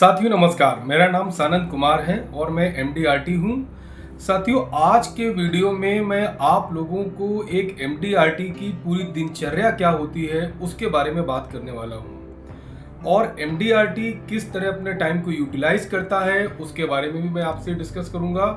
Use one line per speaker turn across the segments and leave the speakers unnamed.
साथियों नमस्कार, मेरा नाम सानंद कुमार है और मैं एमडीआरटी हूँ। साथियों आज के वीडियो में मैं आप लोगों को एक एमडीआरटी की पूरी दिनचर्या क्या होती है उसके बारे में बात करने वाला हूँ और एमडीआरटी किस तरह अपने टाइम को यूटिलाइज करता है उसके बारे में भी मैं आपसे डिस्कस करूँगा।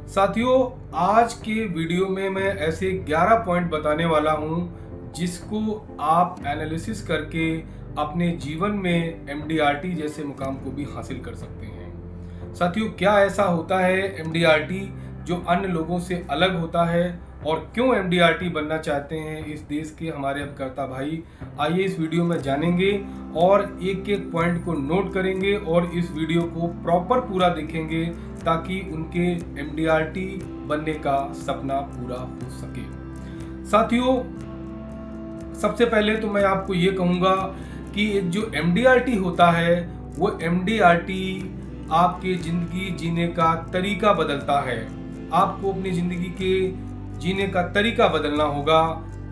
साथियों आज के वीडियो में मैं ऐसे 11 पॉइंट बताने वाला हूँ जिसको आप एनालिसिस करके अपने जीवन में एमडीआरटी जैसे मुकाम को भी हासिल कर सकते हैं। साथियों क्या ऐसा होता है एमडीआरटी जो अन्य लोगों से अलग होता है और क्यों एमडीआरटी बनना चाहते हैं इस देश के हमारे अभिकर्ता भाई, आइए इस वीडियो में जानेंगे और एक एक पॉइंट को नोट करेंगे और इस वीडियो को प्रॉपर पूरा देखेंगे ताकि उनके एमडीआरटी बनने का सपना पूरा हो सके। साथियों सबसे पहले तो मैं आपको ये कहूँगा कि जो एमडीआरटी होता है वो एमडीआरटी आपके ज़िंदगी जीने का तरीका बदलता है। आपको अपनी ज़िंदगी के जीने का तरीका बदलना होगा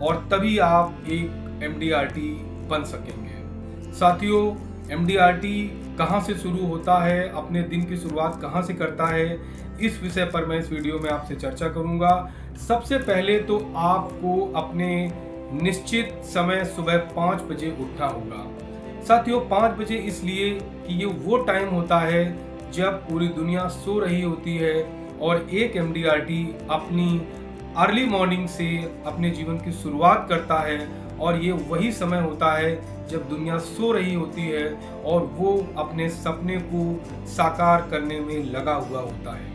और तभी आप एक एमडीआरटी बन सकेंगे। साथियों एमडीआरटी कहाँ से शुरू होता है, अपने दिन की शुरुआत कहाँ से करता है, इस विषय पर मैं इस वीडियो में आपसे चर्चा करूँगा। सबसे पहले तो आपको अपने निश्चित समय सुबह 5 बजे उठना होगा। साथियों 5 बजे इसलिए कि ये वो टाइम होता है जब पूरी दुनिया सो रही होती है और एक एमडीआरटी अपनी अर्ली मॉर्निंग से अपने जीवन की शुरुआत करता है और ये वही समय होता है जब दुनिया सो रही होती है और वो अपने सपने को साकार करने में लगा हुआ होता है।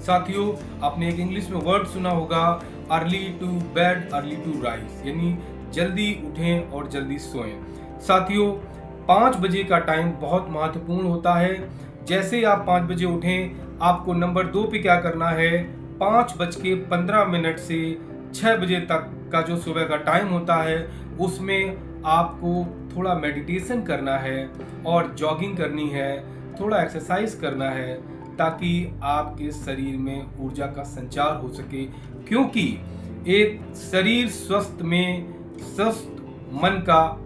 साथियों आपने एक इंग्लिश में वर्ड सुना होगा, early to bed early to rise, यानी जल्दी उठें और जल्दी सोएं। साथियों 5 बजे का टाइम बहुत महत्वपूर्ण होता है। जैसे ही आप 5 बजे उठें आपको नंबर 2 पे क्या करना है, 5:15 से 6 बजे तक का जो सुबह का टाइम होता है उसमें आपको थोड़ा मेडिटेशन करना है और जॉगिंग करनी है, थोड़ा एक्सरसाइज करना है ताकि आपके शरीर में ऊर्जा का संचार हो सके, क्योंकि एक शरीर स्वस्थ में स्वस्थ मन का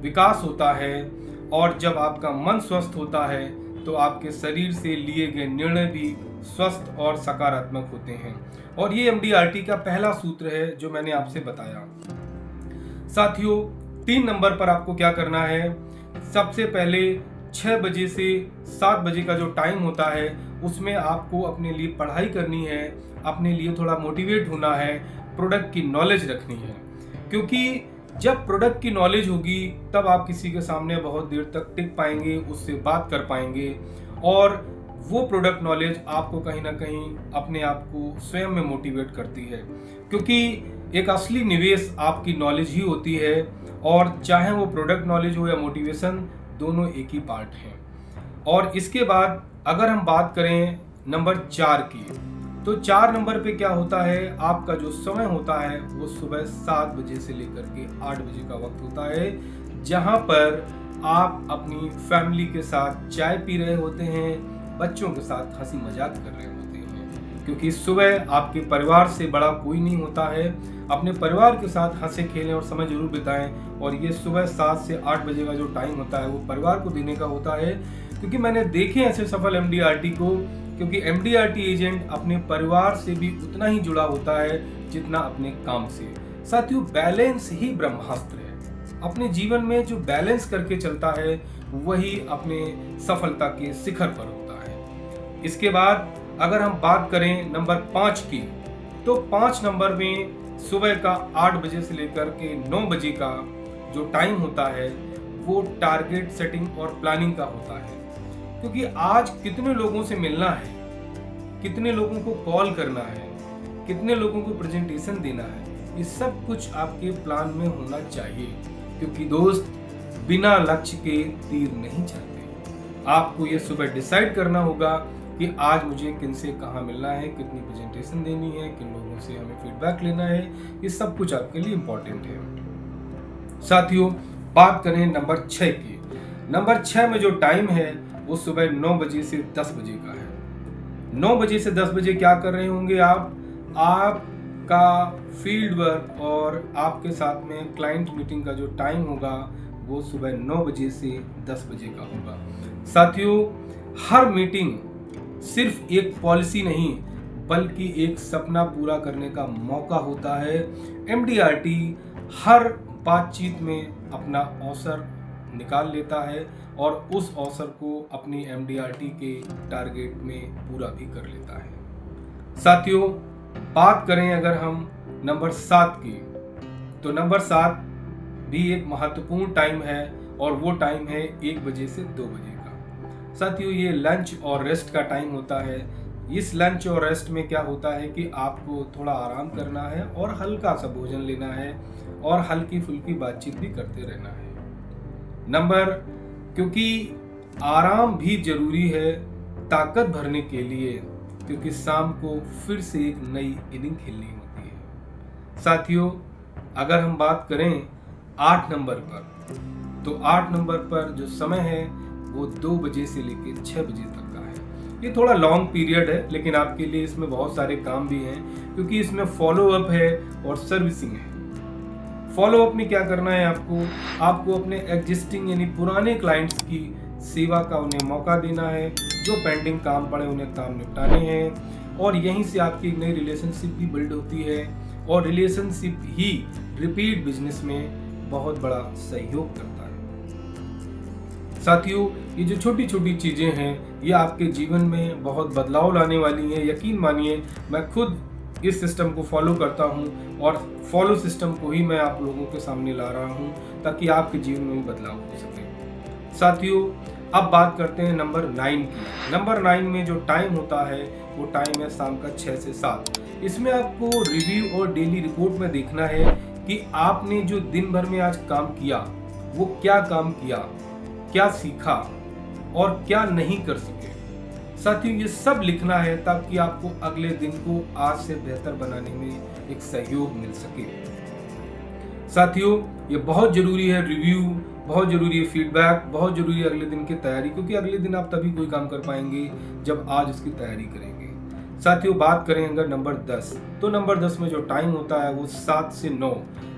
विकास होता है और जब आपका मन स्वस्थ होता है तो आपके शरीर से लिए गए निर्णय भी स्वस्थ और सकारात्मक होते हैं और ये एमडीआरटी का पहला सूत्र है जो मैंने आपसे बताया। साथियों 3 नंबर पर आपको क्या करना है, सबसे पहले 6 बजे से 7 बजे का जो टाइम होता है उसमें आपको अपने लिए पढ़ाई करनी है, अपने लिए थोड़ा मोटिवेट होना है, प्रोडक्ट की नॉलेज रखनी है, क्योंकि जब प्रोडक्ट की नॉलेज होगी तब आप किसी के सामने बहुत देर तक टिक पाएंगे, उससे बात कर पाएंगे और वो प्रोडक्ट नॉलेज आपको कहीं ना कहीं अपने आप को स्वयं में मोटिवेट करती है, क्योंकि एक असली निवेश आपकी नॉलेज ही होती है और चाहे वो प्रोडक्ट नॉलेज हो या मोटिवेशन, दोनों एक ही पार्ट हैं। और इसके बाद अगर हम बात करें नंबर 4 की, तो 4 नंबर पे क्या होता है, आपका जो समय होता है वो सुबह 7 बजे से लेकर के 8 बजे का वक्त होता है, जहां पर आप अपनी फैमिली के साथ चाय पी रहे होते हैं, बच्चों के साथ हंसी मजाक कर रहे होते हैं, क्योंकि सुबह आपके परिवार से बड़ा कोई नहीं होता है। अपने परिवार के साथ हंसे खेलें और समय जरूर बिताएं और ये सुबह 7 से 8 बजे का जो टाइम होता है वो परिवार को देने का होता है, क्योंकि मैंने देखे ऐसे सफल एमडीआरटी को, क्योंकि एमडीआरटी एजेंट अपने परिवार से भी उतना ही जुड़ा होता है जितना अपने काम से। साथियों बैलेंस ही ब्रह्मास्त्र है। अपने जीवन में जो बैलेंस करके चलता है वही अपने सफलता के शिखर पर होता है। इसके बाद अगर हम बात करें नंबर 5 की, तो 5 नंबर में सुबह का 8 बजे से लेकर के 9 बजे का जो टाइम होता है वो टारगेट सेटिंग और प्लानिंग का होता है, क्योंकि आज कितने लोगों से मिलना है, कितने लोगों को कॉल करना है, कितने लोगों को प्रेजेंटेशन देना है, ये सब कुछ आपके प्लान में होना चाहिए, क्योंकि दोस्त बिना लक्ष्य के तीर नहीं चलते। आपको ये सुबह डिसाइड करना होगा कि आज मुझे किन से कहाँ मिलना है, कितनी प्रेजेंटेशन देनी है, किन लोगों से हमें फीडबैक लेना है, ये सब कुछ आपके लिए इम्पोर्टेंट है। साथियों बात करें नंबर 6 की, नंबर 6 में जो टाइम है वो सुबह 9 बजे से 10 बजे का है। 9 बजे से 10 बजे क्या कर रहे होंगे आपका फील्ड वर्क और आपके साथ में क्लाइंट मीटिंग का जो टाइम होगा वो सुबह 9 बजे से 10 बजे का होगा। साथियों, हर मीटिंग सिर्फ एक पॉलिसी नहीं बल्कि एक सपना पूरा करने का मौका होता है। एमडीआरटी हर बातचीत में अपना अवसर निकाल लेता है और उस अवसर को अपनी एमडीआरटी के टारगेट में पूरा भी कर लेता है। साथियों, बात करें अगर हम नंबर 7 की, तो नंबर 7 भी एक महत्वपूर्ण टाइम है और वो टाइम है 1 बजे से 2 बजे का। साथियों, ये लंच और रेस्ट का टाइम होता है। इस लंच और रेस्ट में क्या होता है कि आपको थोड़ा आराम करना है और हल्का सा भोजन लेना है और हल्की फुल्की बातचीत भी करते रहना है। क्योंकि आराम भी जरूरी है ताकत भरने के लिए, क्योंकि शाम को फिर से एक नई इनिंग खेलनी होती है। साथियों, अगर हम बात करें 8 नंबर पर, तो 8 नंबर पर जो समय है वो 2 बजे से लेकर 6 बजे तक का है। ये थोड़ा लॉन्ग पीरियड है, लेकिन आपके लिए इसमें बहुत सारे काम भी हैं, क्योंकि इसमें फॉलो अप है और सर्विसिंग है। फॉलो अप में क्या करना है आपको अपने एग्जिस्टिंग यानी पुराने क्लाइंट्स की सेवा का उन्हें मौका देना है। जो पेंडिंग काम पड़े उन्हें काम निपटाने हैं और यहीं से आपकी एक नई रिलेशनशिप भी बिल्ड होती है और रिलेशनशिप ही रिपीट बिजनेस में बहुत बड़ा सहयोग करता है। साथियों, ये जो छोटी छोटी चीजें हैं ये आपके जीवन में बहुत बदलाव लाने वाली हैं। यकीन मानिए, मैं खुद इस सिस्टम को फॉलो करता हूं और फॉलो सिस्टम को ही मैं आप लोगों के सामने ला रहा हूं ताकि आपके जीवन में भी बदलाव हो सके। साथियों, अब बात करते हैं नंबर 9 की। नंबर 9 में जो टाइम होता है वो टाइम है शाम का 6 से 7। इसमें आपको रिव्यू और डेली रिपोर्ट में देखना है कि आपने जो दिन भर में आज काम किया वो क्या काम किया, क्या सीखा और क्या नहीं कर सके। साथियों, ये सब लिखना है ताकि आपको अगले दिन को आज से बेहतर बनाने में एक सहयोग मिल सके। साथियों, ये बहुत जरूरी है रिव्यू, बहुत जरूरी है फीडबैक, बहुत जरूरी है अगले दिन की तैयारी, क्योंकि अगले दिन आप तभी कोई काम कर पाएंगे जब आज उसकी तैयारी करेंगे। साथियों, बात करें अगर नंबर 10, तो नंबर 10 में जो टाइम होता है वो 7 से 9।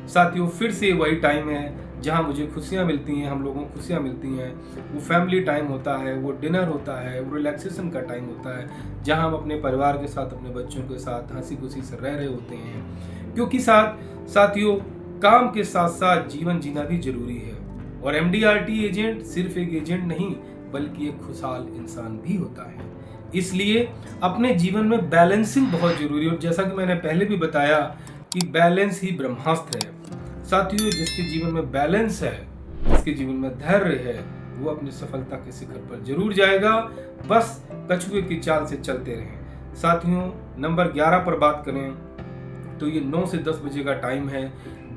साथियों, फिर से वही टाइम है जहाँ मुझे खुशियाँ मिलती हैं, हम लोगों को खुशियाँ मिलती हैं। वो फैमिली टाइम होता है, वो डिनर होता है, वो रिलैक्सेशन का टाइम होता है, जहाँ हम अपने परिवार के साथ, अपने बच्चों के साथ हंसी खुशी से रह रहे होते हैं। क्योंकि साथियों, काम के साथ साथ जीवन जीना भी जरूरी है और एमडीआरटी एजेंट सिर्फ एक एजेंट नहीं बल्कि एक खुशहाल इंसान भी होता है। इसलिए अपने जीवन में बैलेंसिंग बहुत जरूरी है और जैसा कि मैंने पहले भी बताया कि बैलेंस ही ब्रह्मास्त्र है। साथियों, जिसके जीवन में बैलेंस है, जिसके जीवन में धैर्य है, वो अपनी सफलता के शिखर पर जरूर जाएगा। बस कछुए की चाल से चलते रहें। साथियों, नंबर 11 पर बात करें तो ये 9 से 10 बजे का टाइम है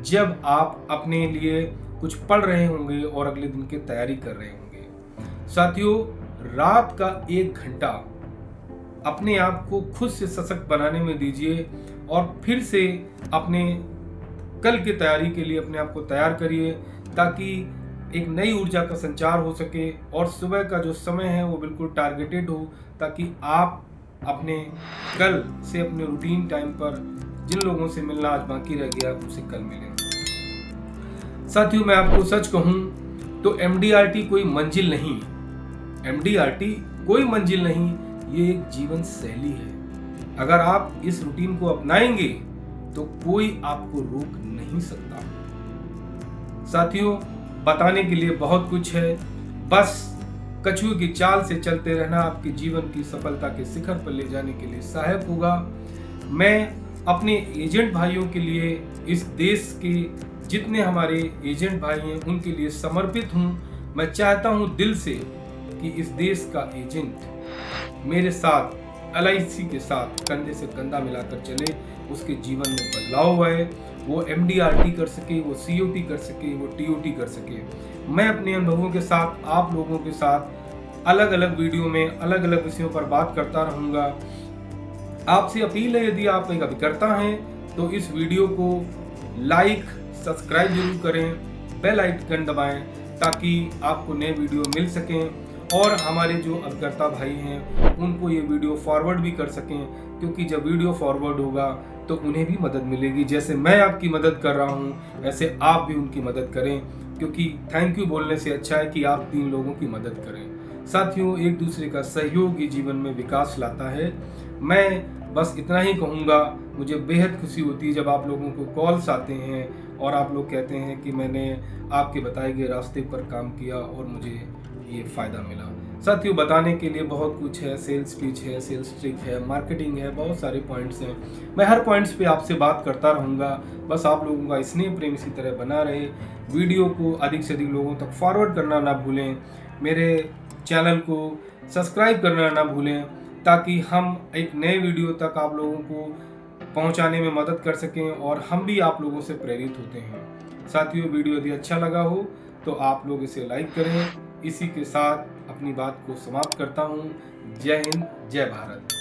जब आप अपने लिए कुछ पढ़ रहे होंगे और अगले दिन की तैयारी कर रहे होंगे। साथियों, रात का 1 घंटा अपने आप को खुद से सशक्त बनाने में दीजिए और फिर से अपने कल की तैयारी के लिए अपने आप को तैयार करिए ताकि एक नई ऊर्जा का संचार हो सके और सुबह का जो समय है वो बिल्कुल टारगेटेड हो ताकि आप अपने कल से अपने रूटीन टाइम पर जिन लोगों से मिलना आज बाकी रह गया उनसे कल मिलें। साथियों, मैं आपको सच कहूं तो एमडीआरटी कोई मंजिल नहीं, एमडीआरटी कोई मंजिल नहीं, ये एक जीवन शैली है। अगर आप इस रूटीन को अपनाएंगे तो कोई आपको रोक नहीं सकता। साथियों, बताने के लिए बहुत कुछ है, बस कछुए की चाल से चलते रहना आपके जीवन की सफलता के शिखर पर ले जाने के लिए सहायक होगा। मैं अपने एजेंट भाइयों के लिए, इस देश के जितने हमारे एजेंट भाई हैं उनके लिए समर्पित हूं। मैं चाहता हूं दिल से कि इस देश का एजेंट मेरे साथ LIC के साथ कंधे से कंधा मिलाकर चले, उसके जीवन में बदलाव आए, वो MDRT कर सके, वो COT कर सके, वो TOT कर सके। मैं अपने अनुभवों के साथ आप लोगों के साथ अलग अलग वीडियो में अलग अलग विषयों पर बात करता रहूँगा। आपसे अपील है, यदि आप एक अभिकर्ता हैं तो इस वीडियो को लाइक सब्सक्राइब जरूर करें, बेल आइकन दबाएं ताकि आपको नए वीडियो मिल सकें और हमारे जो अभिकर्ता भाई हैं उनको ये वीडियो फॉरवर्ड भी कर सकें, क्योंकि जब वीडियो फॉरवर्ड होगा तो उन्हें भी मदद मिलेगी। जैसे मैं आपकी मदद कर रहा हूँ ऐसे आप भी उनकी मदद करें। क्योंकि थैंक यू बोलने से अच्छा है कि आप 3 लोगों की मदद करें। साथियों, एक दूसरे का सहयोग ही जीवन में विकास लाता है। मैं बस इतना ही कहूँगा, मुझे बेहद खुशी होती है जब आप लोगों को कॉल्स आते हैं और आप लोग कहते हैं कि मैंने आपके बताए गए रास्ते पर काम किया और मुझे ये फ़ायदा मिला। साथियों, बताने के लिए बहुत कुछ है, सेल्स पिच है, सेल्स ट्रिक है, मार्केटिंग है, बहुत सारे पॉइंट्स हैं। मैं हर पॉइंट्स पे आपसे बात करता रहूँगा। बस आप लोगों का स्नेह प्रेम इसी तरह बना रहे। वीडियो को अधिक से अधिक लोगों तक फॉरवर्ड करना ना भूलें। मेरे चैनल को सब्सक्राइब करना ना भूलें, ताकि हम एक नए वीडियो तक आप लोगों को पहुंचाने में मदद कर सकें और हम भी आप लोगों से प्रेरित होते हैं। साथियों, वीडियो यदि अच्छा लगा हो तो आप लोग इसे लाइक करें। इसी के साथ अपनी बात को समाप्त करता हूं। जय हिंद, जय भारत।